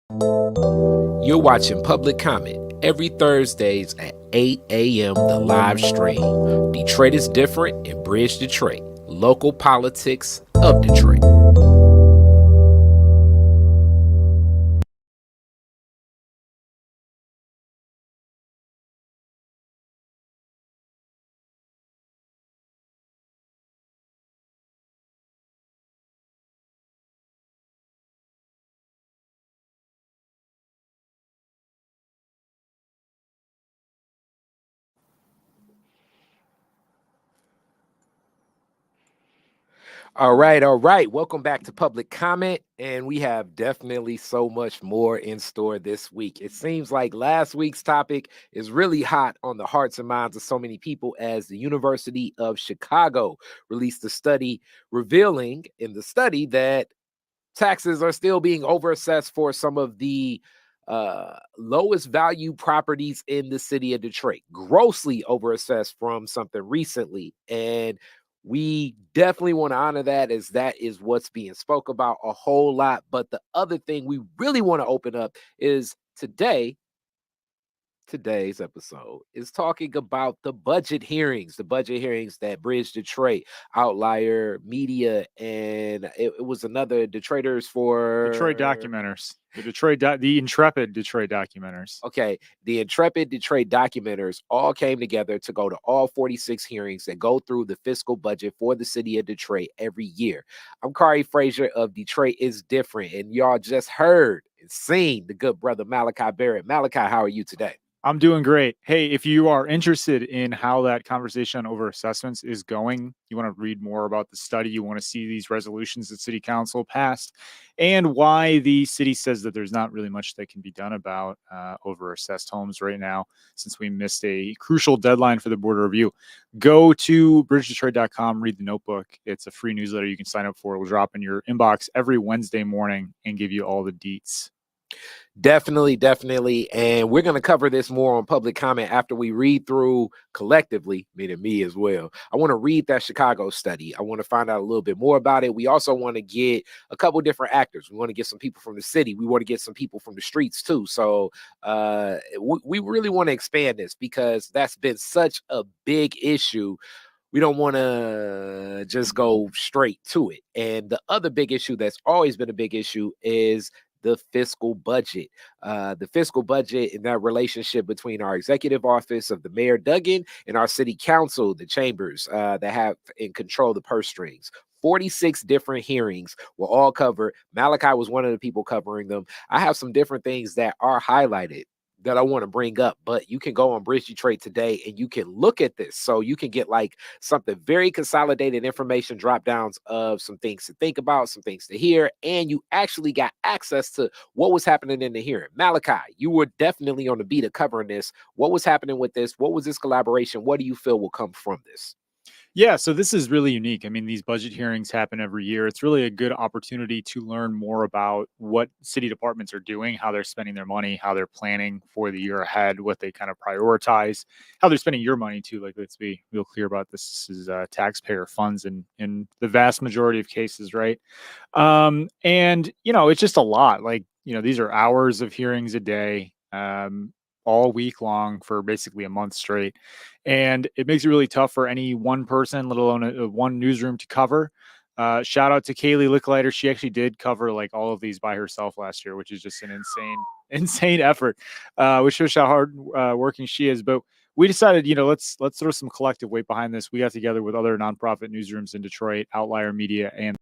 You're watching Public Comment every Thursdays at 8 a.m. The live stream. Detroit is different and Bridge Detroit. Local politics of Detroit. All right, all right. Welcome back to Public Comment. And we have definitely so much more in store this week. It seems like last week's topic is really hot on the hearts and minds of so many people as the University of Chicago released a study revealing in the study that taxes are still being overassessed for some of the lowest value properties in the city of Detroit, grossly overassessed from something recently. And we definitely want to honor that as that is what's being spoke about a whole lot. But the other thing we really want to open up is today's episode is talking about the budget hearings that Bridge Detroit, Outlier Media, and it was another Detroiters Detroit for documenters, the intrepid Detroit documenters. okay, the intrepid Detroit documenters all came together to go to all 46 hearings that go through the fiscal budget for the city of Detroit every year. I'm Khary Frazier of Detroit is Different, and y'all just heard and seen the good brother Malachi Barrett. Malachi, how are you today? I'm doing great. Hey, if you are interested in how that conversation over assessments is going, you want to read more about the study, you want to see these resolutions that City Council passed, and why the city says that there's not really much that can be done about over assessed homes right now, since we missed a crucial deadline for the board review. Go to bridgedetroit.com, read the notebook. It's a free newsletter you can sign up for. It will drop in your inbox every Wednesday morning and give you all the deets. Definitely, definitely. And we're going to cover this more on Public Comment after we read through collectively, meaning me as well. I want to read that Chicago study. I want to find out a little bit more about it. We also want to get a couple different actors. We want to get some people from the city. We want to get some people from the streets too. So we really want to expand this because that's been such a big issue. We don't want to just go straight to it. And the other big issue that's always been a big issue is the fiscal budget. The fiscal budget and that relationship between our executive office of the Mayor Duggan and our city council, the chambers that have in control the purse strings. 46 different hearings will all cover. Malachi was one of the people covering them. I have some different things that are highlighted that I want to bring up, but you can go on Bridge Detroit today and you can look at this. So you can get like something very consolidated information drop downs of some things to think about, some things to hear, and you actually got access to what was happening in the hearing. Malachi, you were definitely on the beat of covering this. What was happening with this? What was this collaboration? What do you feel will come from this? Yeah, so this is really unique. I mean, these budget hearings happen every year. It's really a good opportunity to learn more about what city departments are doing, how they're spending their money, how they're planning for the year ahead, what they kind of prioritize, how they're spending your money too. Like, let's be real clear about this. This is taxpayer funds in the vast majority of cases, right? And it's just a lot. Like, these are hours of hearings a day. All week long for basically a month straight. And it makes it really tough for any one person, let alone one newsroom to cover. Shout out to Kaylee Licklider. She actually did cover like all of these by herself last year, which is just an insane effort, which shows how hard working she is. But we decided, let's throw some collective weight behind this. We got together with other nonprofit newsrooms in Detroit, Outlier Media, and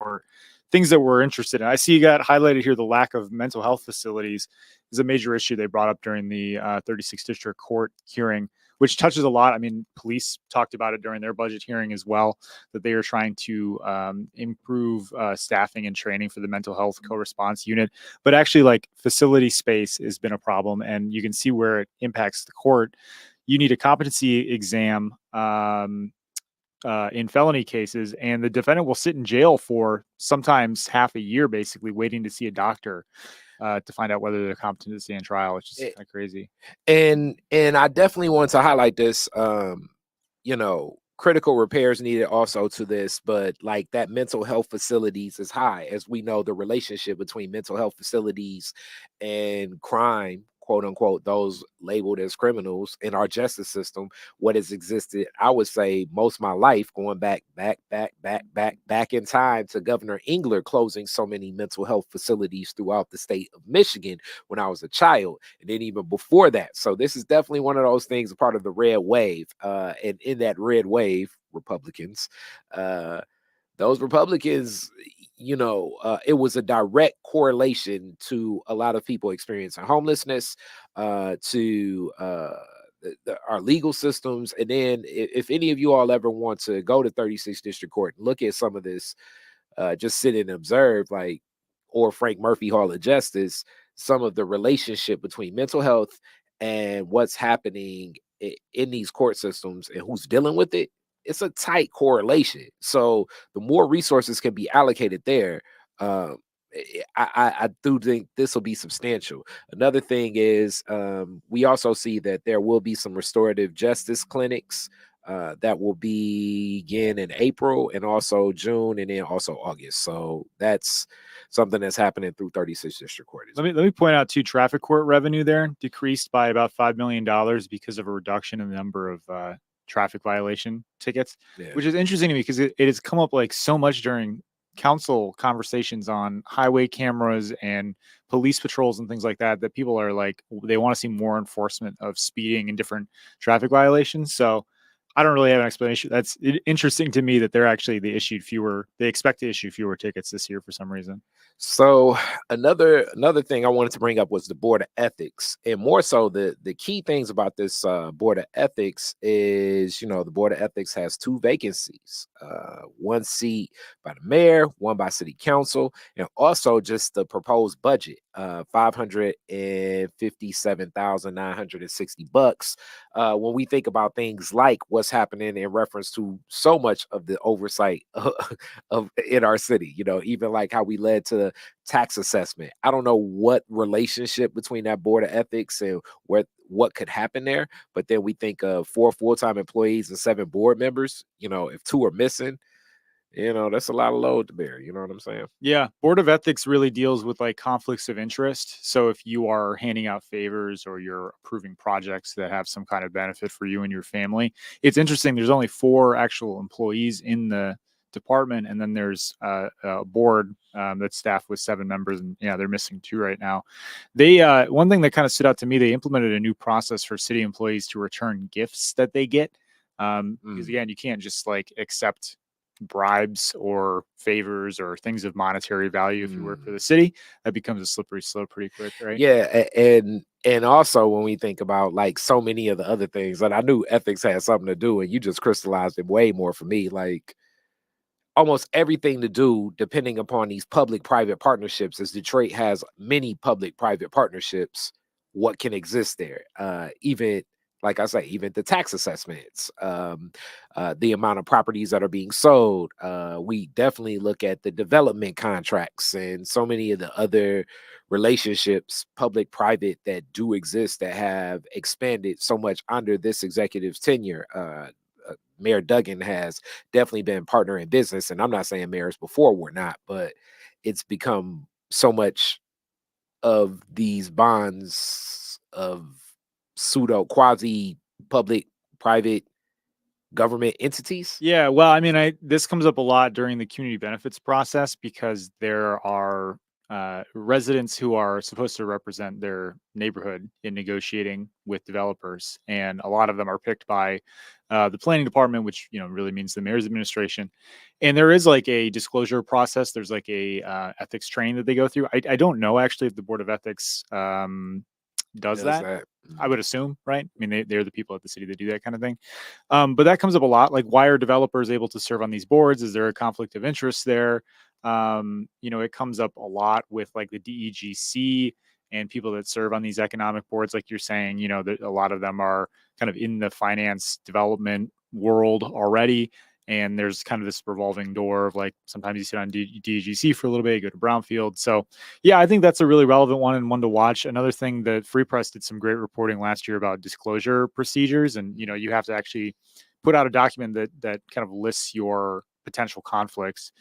court, things that we're interested in. I see you got highlighted here, the lack of mental health facilities is a major issue they brought up during the 36th District Court hearing, which touches a lot. I mean, police talked about it during their budget hearing as well, that they are trying to improve staffing and training for the mental health co-response unit. But actually, like, facility space has been a problem, and you can see where it impacts the court. You need a competency exam in felony cases, and the defendant will sit in jail for sometimes half a year, basically waiting to see a doctor to find out whether they're competent to stand trial, which is kind of crazy. And I definitely want to highlight this. Critical repairs needed also to this, but like that mental health facilities is high. As we know, the relationship between mental health facilities and crime, quote unquote, those labeled as criminals in our justice system, what has existed, I would say, most of my life, going back in time to Governor Engler closing so many mental health facilities throughout the state of Michigan when I was a child, and then even before that. So this is definitely one of those things, a part of the red wave. And in that red wave, Republicans, those Republicans, it was a direct correlation to a lot of people experiencing homelessness, to our legal systems. And then if any of you all ever want to go to 36th District Court and look at some of this, just sit and observe, like, or Frank Murphy Hall of Justice, some of the relationship between mental health and what's happening in these court systems and who's dealing with it. It's a tight correlation. So the more resources can be allocated there, I do think this will be substantial. Another thing is, we also see that there will be some restorative justice clinics that will begin in April and also June and then also August. So that's something that's happening through 36th District Court. Let me point out too, traffic court revenue there decreased by about $5 million because of a reduction in the number of traffic violation tickets, which is interesting to me because it has come up like so much during council conversations on highway cameras and police patrols and things like that, that people are like, they want to see more enforcement of speeding and different traffic violations. So I don't really have an explanation. That's interesting to me that they expect to issue fewer tickets this year for some reason. So another thing I wanted to bring up was the Board of Ethics, and more so the key things about this Board of Ethics is, the Board of Ethics has 2 vacancies, one seat by the mayor, one by city council, and also just the proposed budget, $557,960. When we think about things like what's happening in reference to so much of the oversight of in our city, even like how we led to tax assessment. I don't know what relationship between that Board of Ethics and what could happen there, but then we think of 4 full-time employees and 7 board members. If 2 are missing, that's a lot of load to bear. You know what I'm saying? Yeah. Board of Ethics really deals with like conflicts of interest. So if you are handing out favors or you're approving projects that have some kind of benefit for you and your family, it's interesting. There's only 4 actual employees in the department, and then there's a board that's staffed with 7 members, and they're missing 2 right now. They one thing that kind of stood out to me, they implemented a new process for city employees to return gifts that they get, because again, you can't just like accept bribes or favors or things of monetary value if you work for the city. That becomes a slippery slope pretty quick, right? Yeah, and also when we think about like so many of the other things, and I knew ethics had something to do, and you just crystallized it way more for me, like almost everything to do depending upon these public-private partnerships, as Detroit has many public-private partnerships, what can exist there. Even, like I say, even the tax assessments, the amount of properties that are being sold. We definitely look at the development contracts and so many of the other relationships, public-private, that do exist that have expanded so much under this executive's tenure. Mayor Duggan has definitely been partner in business, and I'm not saying mayors before were not, but it's become so much of these bonds of pseudo quasi public private government entities. Yeah, well, I mean, this comes up a lot during the community benefits process because there are residents who are supposed to represent their neighborhood in negotiating with developers, and a lot of them are picked by the planning department, which really means the mayor's administration. And there is like a disclosure process. There's like a ethics training that they go through. I don't know actually if the Board of Ethics does Does that. that? I would assume, right? I mean, they're the people at the city that do that kind of thing. But that comes up a lot. Like, why are developers able to serve on these boards? Is there a conflict of interest there? It comes up a lot with like the DEGC and people that serve on these economic boards. Like you're saying, that a lot of them are kind of in the finance development world already. And there's kind of this revolving door of like, sometimes you sit on DEGC for a little bit, you go to Brownfield. So yeah, I think that's a really relevant one and one to watch. Another thing that Free Press did some great reporting last year about disclosure procedures. And, you have to actually put out a document that kind of lists your potential conflicts.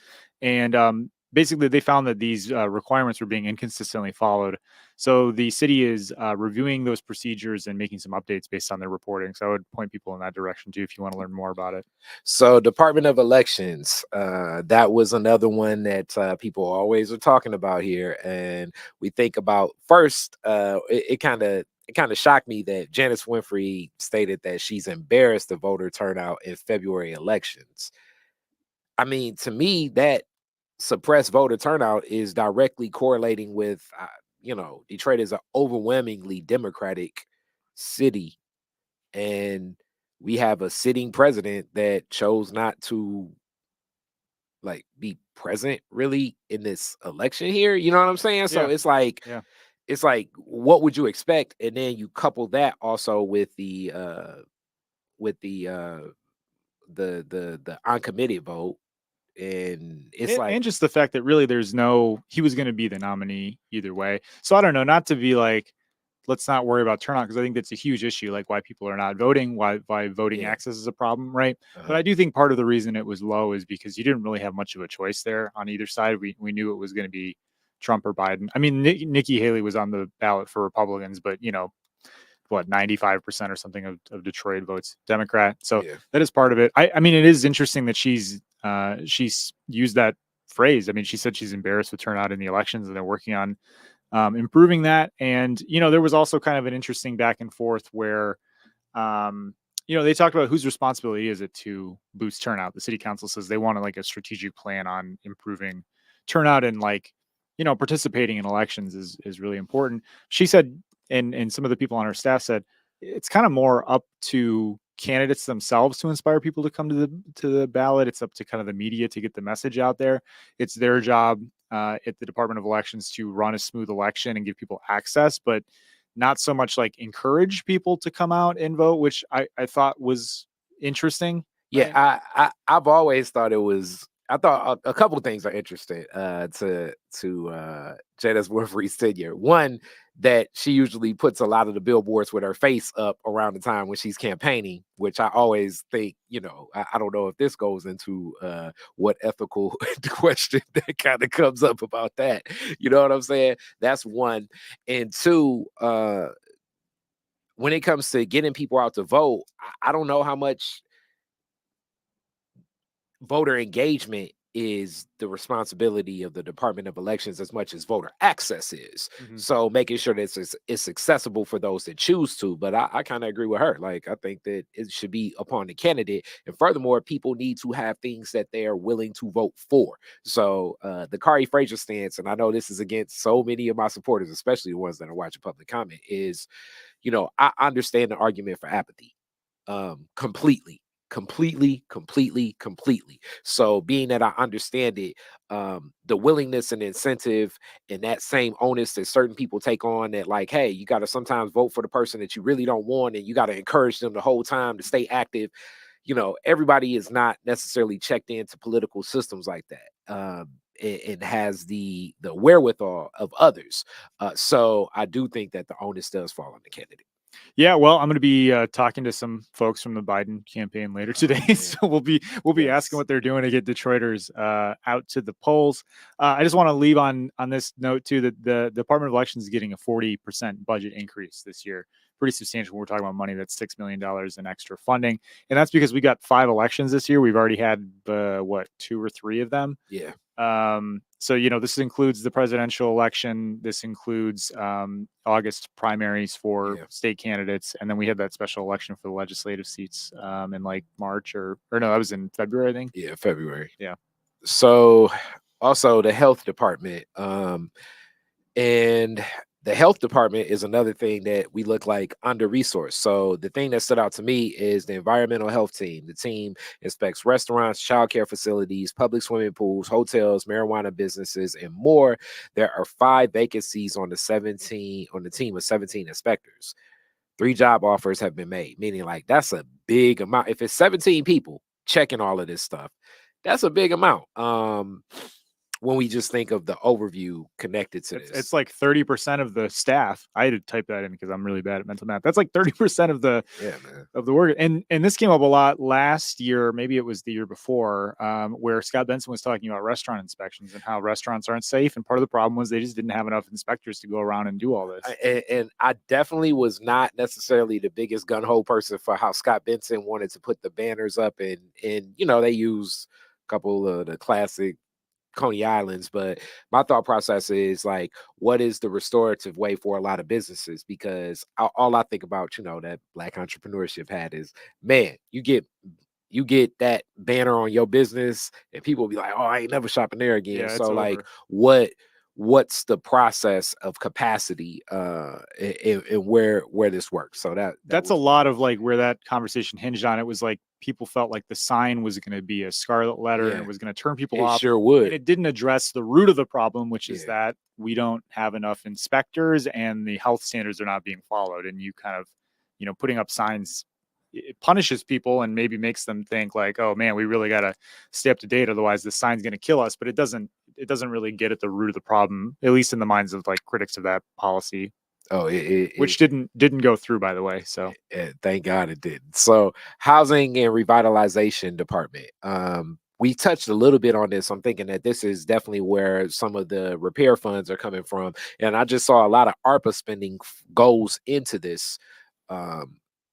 And basically, they found that these requirements were being inconsistently followed. So the city is reviewing those procedures and making some updates based on their reporting. So I would point people in that direction too if you want to learn more about it. So Department of Elections, that was another one that people always are talking about here. And we think about first, it kind of shocked me that Janice Winfrey stated that she's embarrassed the voter turnout in February elections. I mean, to me, that suppressed voter turnout is directly correlating with, Detroit is an overwhelmingly Democratic city, and we have a sitting president that chose not to like be present really in this election here. You know what I'm saying? So Yeah. it's like, Yeah. what would you expect? And then you couple that also with the uncommitted vote, and it's like, And just the fact that really he was going to be the nominee either way. So I don't know, not to be like, let's not worry about turnout, because I think that's a huge issue, like why people are not voting, why voting yeah, access is a problem, right? But uh-huh, I do think part of the reason it was low is because you didn't really have much of a choice there on either side. We knew it was going to be Trump or Biden. I mean, Nikki Haley was on the ballot for Republicans, but 95% or something of Detroit votes Democrat. So yeah. that is part of it. I mean, it is interesting that she's used that phrase. I mean, she said she's embarrassed with turnout in the elections, and they're working on improving that. And there was also kind of an interesting back and forth where they talked about whose responsibility is it to boost turnout. The city council says they wanted like a strategic plan on improving turnout, and like participating in elections is really important. She said, and some of the people on her staff said, it's kind of more up to candidates themselves to inspire people to come to the ballot. It's up to kind of the media to get the message out there. It's their job at the Department of Elections to run a smooth election and give people access, but not so much like encourage people to come out and vote, which I thought was interesting. Yeah, Right? I've always thought it was. I thought a couple of things are interesting to Janice Winfrey's tenure. One, that she usually puts a lot of the billboards with her face up around the time when she's campaigning, which I always think, I don't know if this goes into what ethical question that kind of comes up about that. You know what I'm saying? That's one. And two, when it comes to getting people out to vote, I don't know how much voter engagement is the responsibility of the Department of Elections as much as voter access is. Mhm. So making sure that it's accessible for those that choose to. But I kind of agree with her. Like, I think that it should be upon the candidate. And furthermore, people need to have things that they are willing to vote for. So the Khary Frazier stance, and I know this is against so many of my supporters, especially the ones that are watching public comment, is, I understand the argument for apathy completely. So being that I understand it, the willingness and incentive and that same onus that certain people take on, that like, hey, you got to sometimes vote for the person that you really don't want, and you got to encourage them the whole time to stay active. Everybody is not necessarily checked into political systems like that. And has the wherewithal of others. So I do think that the onus does fall on the candidate. Yeah, well, I'm going to be talking to some folks from the Biden campaign later today, Man. so we'll be asking Yes. what they're doing to get Detroiters out to the polls. I just want to leave on this note too, that the Department of Elections is getting a 40% budget increase this year. Pretty substantial when we're talking about money. That's $6 million in extra funding, and that's because we got 5 elections this year. We've already had 2 or 3 of them. Yeah. So, this includes the presidential election. This includes August primaries for state candidates. And then we had that special election for the legislative seats in like March or no, that was in February, I think. Yeah, February. Yeah. So also the health department. And the health department is another thing that we look like under resourced. So the thing that stood out to me is the environmental health team. The team inspects restaurants, childcare facilities, public swimming pools, hotels, marijuana businesses, and more. There are 5 vacancies on the team of 17 inspectors. 3 job offers have been made, meaning like that's a big amount. If it's 17 people checking all of this stuff, that's a big amount. When we just think of the overview connected to this. It's like 30% of the staff. I had to type that in because I'm really bad at mental math. That's like 30% of the work. And this came up a lot last year, maybe it was the year before, where Scott Benson was talking about restaurant inspections and how restaurants aren't safe. And part of the problem was they just didn't have enough inspectors to go around and do all this. And I definitely was not necessarily the biggest gun-ho person for how Scott Benson wanted to put the banners up, and they use a couple of the classic Coney Islands, but my thought process is like, what is the restorative way for a lot of businesses? Because all I think about, that Black entrepreneurship hat is, man, you get that banner on your business and people will be like, oh, I ain't never shopping there again. Yeah, so like, what's the process of capacity and where this works? So that's a lot of like where that conversation hinged on. It was like people felt like the sign was going to be a scarlet letter and it was going to turn people off. Sure would. And it didn't address the root of the problem, which is that we don't have enough inspectors and the health standards are not being followed. And you kind of, putting up signs, it punishes people and maybe makes them think like, oh man, we really got to stay up to date. Otherwise the sign's going to kill us. But it doesn't really get at the root of the problem, at least in the minds of like critics of that policy. Oh, which didn't go through, by the way. So thank God it didn't. So housing and revitalization department. We touched a little bit on this. I'm thinking that this is definitely where some of the repair funds are coming from. And I just saw a lot of ARPA spending goes into this.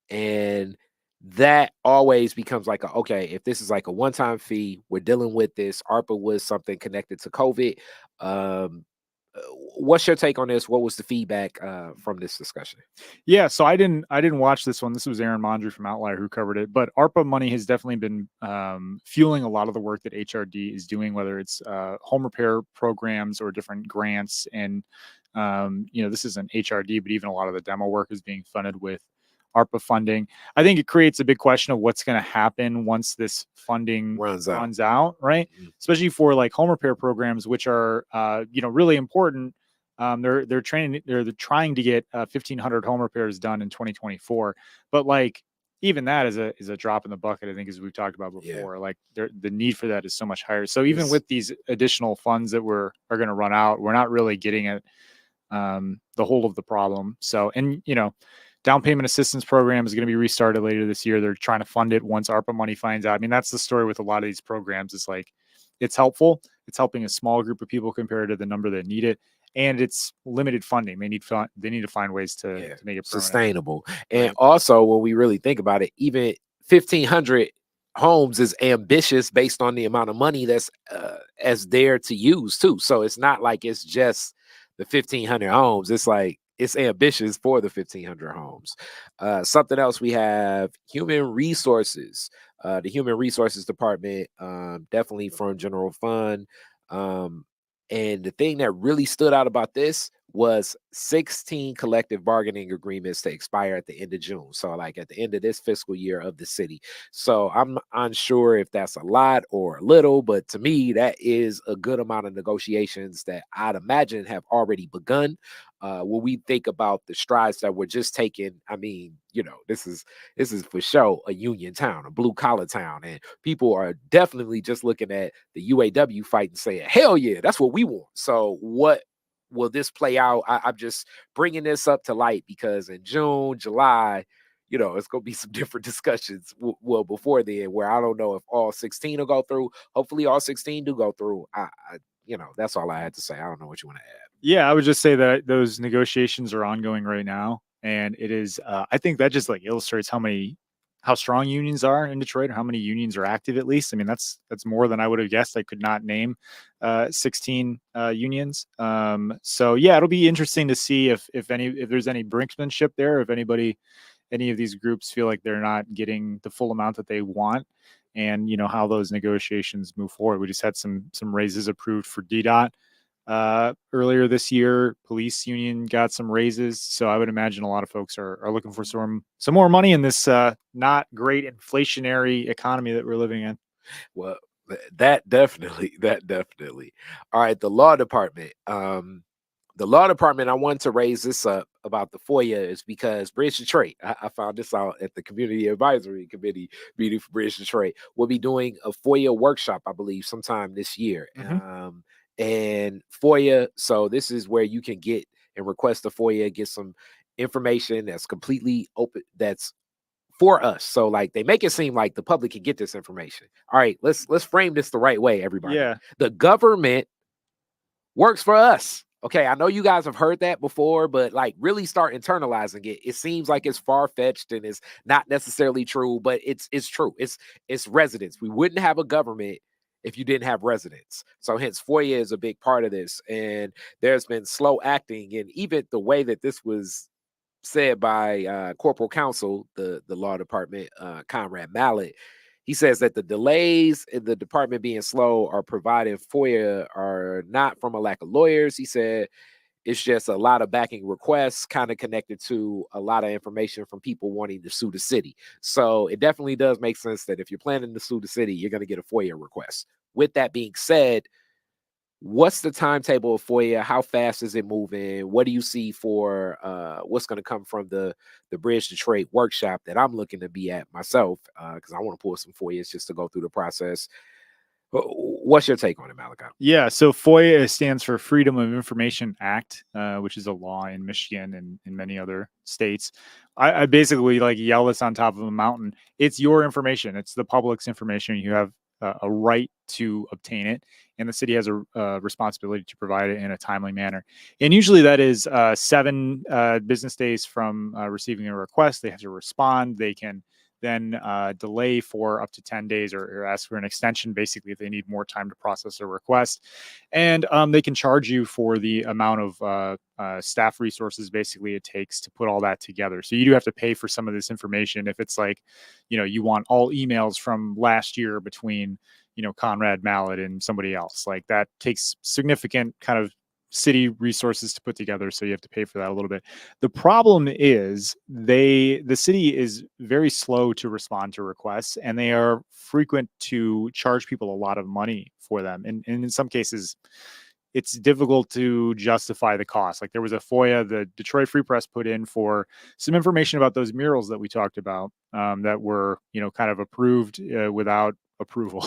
And that always becomes like, okay, if this is like a one-time fee, we're dealing with this. ARPA was something connected to COVID. What's your take on this? What was the feedback from this discussion? Yeah, so I didn't watch this one. This was Aaron Mondry from Outlier who covered it. But ARPA money has definitely been fueling a lot of the work that HRD is doing, whether it's home repair programs or different grants. And this isn't HRD, but even a lot of the demo work is being funded with ARPA funding. I think it creates a big question of what's going to happen once this funding runs out, right? Mm-hmm. Especially for like home repair programs, which are really important. They're trying to get 1,500 home repairs done in 2024, but like even that is a drop in the bucket. I think, as we've talked about before, like the need for that is so much higher. So even with these additional funds that are going to run out, we're not really getting at the whole of the problem. So, and down payment assistance program is going to be restarted later this year. They're trying to fund it once ARPA money finds out. I mean, that's the story with a lot of these programs. It's like, it's helpful. It's helping a small group of people compared to the number that need it. And it's limited funding. They need to find ways to make it permanent. Sustainable. And also, when we really think about it, even 1,500 homes is ambitious based on the amount of money that's as there to use too. So it's not like it's just the 1,500 homes. It's like, it's ambitious for the 1,500 homes. Something else, we have human resources. The human resources department, definitely from general fund. And the thing that really stood out about this was 16 collective bargaining agreements to expire at the end of June. So like at the end of this fiscal year of the city. So I'm unsure if that's a lot or a little, but to me, that is a good amount of negotiations that I'd imagine have already begun. When we think about the strides that we're just taking, I mean, this is for sure a union town, a blue collar town, and people are definitely just looking at the UAW fight and saying, hell yeah, that's what we want. So what will this play out? I'm just bringing this up to light because in June, July, it's going to be some different discussions. Well, before then, where I don't know if all 16 will go through. Hopefully all 16 do go through. That's all I had to say. I don't know what you want to add. Yeah, I would just say that those negotiations are ongoing right now. And it is, I think that just like illustrates how many how strong unions are in Detroit, or how many unions are active at least. I mean, that's more than I would have guessed. I could not name 16 unions. So yeah, it'll be interesting to see if there's any brinksmanship there, if any of these groups feel like they're not getting the full amount that they want, and how those negotiations move forward. We just had some raises approved for DDOT earlier this year. Police union got some raises, so I would imagine a lot of folks are looking for some more money in this not great inflationary economy that we're living in. Well, that definitely. All right, the law department. The law department, I wanted to raise this up about the FOIA is because Bridge Detroit, I found this out at the Community Advisory Committee meeting for Bridge Detroit. We'll be doing a FOIA workshop, I believe, sometime this year. And FOIA, so this is where you can get and request a FOIA, get some information that's completely open, that's for us. So like they make it seem like the public can get this information. All right, let's frame this the right way, everybody. Yeah. The government works for us. Okay, I know you guys have heard that before, but like really start internalizing it. It seems like it's far-fetched and it's not necessarily true, but it's true. It's residents. We wouldn't have a government if you didn't have residents. So hence FOIA is a big part of this. And there's been slow acting, and even the way that this was said by Corporal Counsel, the law department, Conrad Mallett. He says that the delays in the department being slow are providing FOIA are not from a lack of lawyers. He said it's just a lot of backing requests kind of connected to a lot of information from people wanting to sue the city. So it definitely does make sense that if you're planning to sue the city, you're going to get a FOIA request. With that being said, what's the timetable of FOIA? How fast is it moving? What do you see for what's going to come from the Bridge Detroit workshop that I'm looking to be at myself? Because I want to pull some FOIAs just to go through the process. What's your take on it, Malachi? Yeah, so FOIA stands for Freedom of Information Act, which is a law in Michigan and in many other states. I basically like yell this on top of a mountain. It's your information. It's the public's information. You have a right to obtain it, and the city has a responsibility to provide it in a timely manner. And usually that is 7 business days from receiving a request. They have to respond. They can then delay for up to 10 days or ask for an extension, basically, if they need more time to process a request. And they can charge you for the amount of staff resources, basically, it takes to put all that together. So you do have to pay for some of this information. If it's like, you want all emails from last year between, Conrad Mallett and somebody else, like that takes significant kind of city resources to put together, so you have to pay for that a little bit. The problem is the city is very slow to respond to requests, and they are frequent to charge people a lot of money for them, and in some cases it's difficult to justify the cost. Like there was a FOIA the Detroit Free Press put in for some information about those murals that we talked about, that were kind of approved without approval.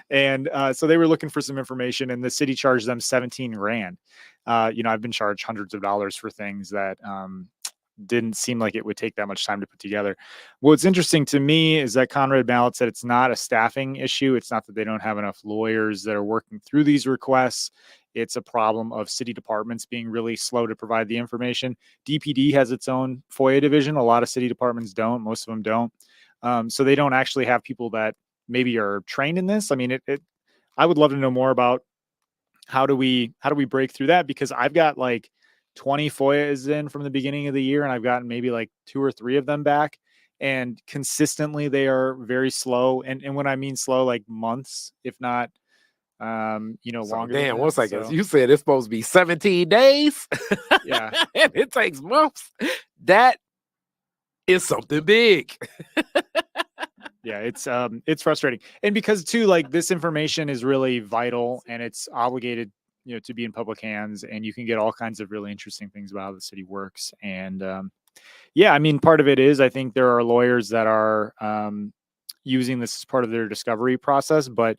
And so they were looking for some information, and the city charged them 17 grand. I've been charged hundreds of dollars for things that didn't seem like it would take that much time to put together. What's interesting to me is that Conrad Mallett said it's not a staffing issue. It's not that they don't have enough lawyers that are working through these requests. It's a problem of city departments being really slow to provide the information. DPD has its own FOIA division. A lot of city departments don't. Most of them don't. So they don't actually have people that maybe are trained in this. I mean, I would love to know more about how do we break through that, because I've got like 20 FOIAs in from the beginning of the year, and I've gotten maybe like 2 or 3 of them back, and consistently they are very slow. And when I mean slow, like months, if not, longer. Damn, 1 second. So you said it's supposed to be 17 days. Yeah. And it takes months. That is something big. Yeah, it's frustrating. And because too, like, this information is really vital, and it's obligated, to be in public hands, and you can get all kinds of really interesting things about how the city works. And yeah, I mean, part of it is, I think there are lawyers that are using this as part of their discovery process, but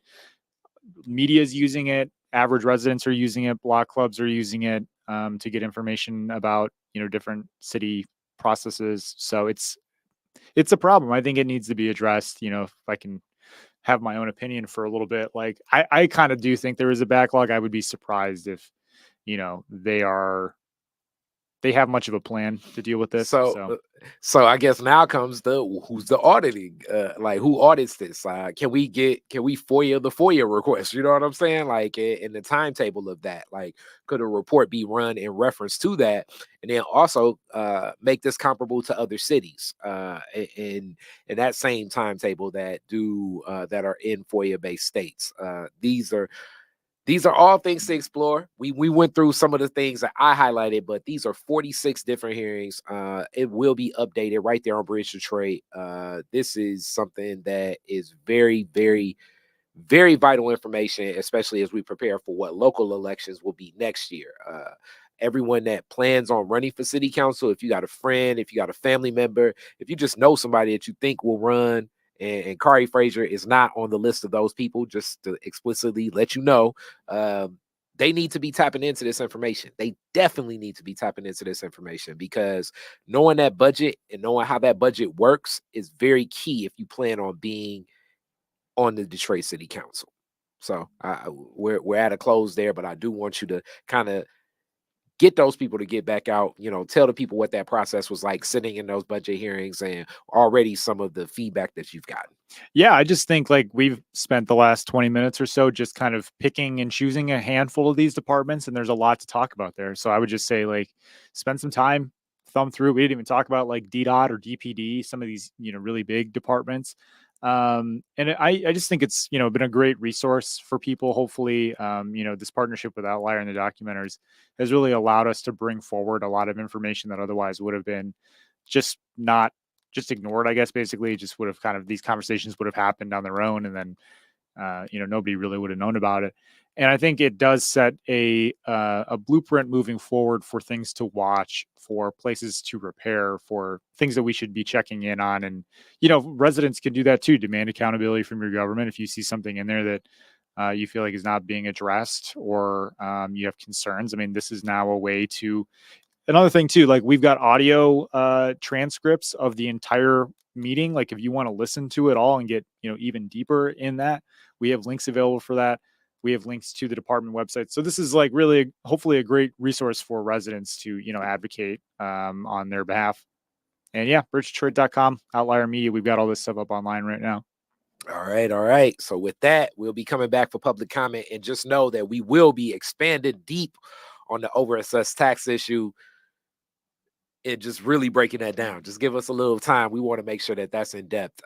media is using it, average residents are using it, block clubs are using it to get information about, different city processes. So it's a problem. I think it needs to be addressed. If I can have my own opinion for a little bit, like I kind of do think there is a backlog. I would be surprised if, they are they have much of a plan to deal with this. So I guess now comes who's the auditing, like who audits this? Can we FOIA the FOIA request? You know what I'm saying? Like in the timetable of that, like could a report be run in reference to that, and then also make this comparable to other cities in that same timetable that that are in FOIA based states. These are all things to explore. We went through some of the things that I highlighted, but these are 46 different hearings. It will be updated right there on Bridge Detroit. This is something that is very, very, very vital information, especially as we prepare for what local elections will be next year. Everyone that plans on running for city council, if you got a friend, if you got a family member, if you just know somebody that you think will run, and Khary Frazier is not on the list of those people, just to explicitly let you know, they need to be tapping into this information. They definitely need to be tapping into this information, because knowing that budget and knowing how that budget works is very key if you plan on being on the Detroit City Council. So we're at a close there, but I do want you to kind of get those people to get back out, tell the people what that process was like sitting in those budget hearings and already some of the feedback that you've gotten. Yeah, I just think like we've spent the last 20 minutes or so just kind of picking and choosing a handful of these departments, and there's a lot to talk about there. So I would just say, like, spend some time, thumb through. We didn't even talk about like DDOT or DPD, some of these, really big departments. And I just think it's, been a great resource for people. Hopefully, this partnership with Outlier and the documentaries has really allowed us to bring forward a lot of information that otherwise would have been just not just ignored, I guess. Basically, just would have kind of, these conversations would have happened on their own, and then nobody really would have known about it. And I think it does set a blueprint moving forward for things to watch, for places to repair, for things that we should be checking in on. And residents can do that too. Demand accountability from your government if you see something in there that you feel like is not being addressed, or you have concerns. I mean, this is now a way to. Another thing too, like, we've got audio transcripts of the entire meeting. Like, if you want to listen to it all and get, even deeper in that, we have links available for that. We have links to the department website. So this is like really, hopefully, a great resource for residents to, advocate on their behalf. And yeah, bridgedetroit.com, Outlier Media. We've got all this stuff up online right now. All right. So with that, we'll be coming back for public comment, and just know that we will be expanded deep on the overassessed tax issue and just really breaking that down. Just give us a little time. We want to make sure that that's in depth.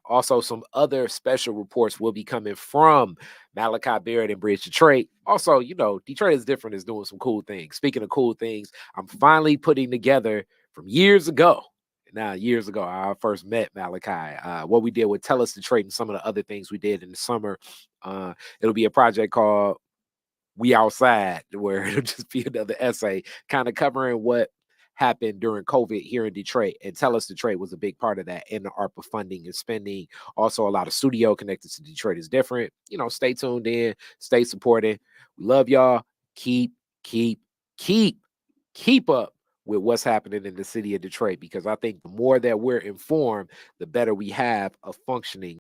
Also, some other special reports will be coming from Malachi Barrett and Bridge Detroit. Also, Detroit is Different is doing some cool things. Speaking of cool things, I'm finally putting together from years ago. Now, years ago, I first met Malachi. What we did with Tell Us Detroit and some of the other things we did in the summer. It'll be a project called We Outside, where it'll just be another essay kind of covering what happened during COVID here in Detroit. And Tell Us Detroit was a big part of that, in the ARPA funding and spending. Also, a lot of studio connected to Detroit is Different. Stay tuned in, stay supported. We love y'all. Keep up with what's happening in the city of Detroit, because I think the more that we're informed, the better we have a functioning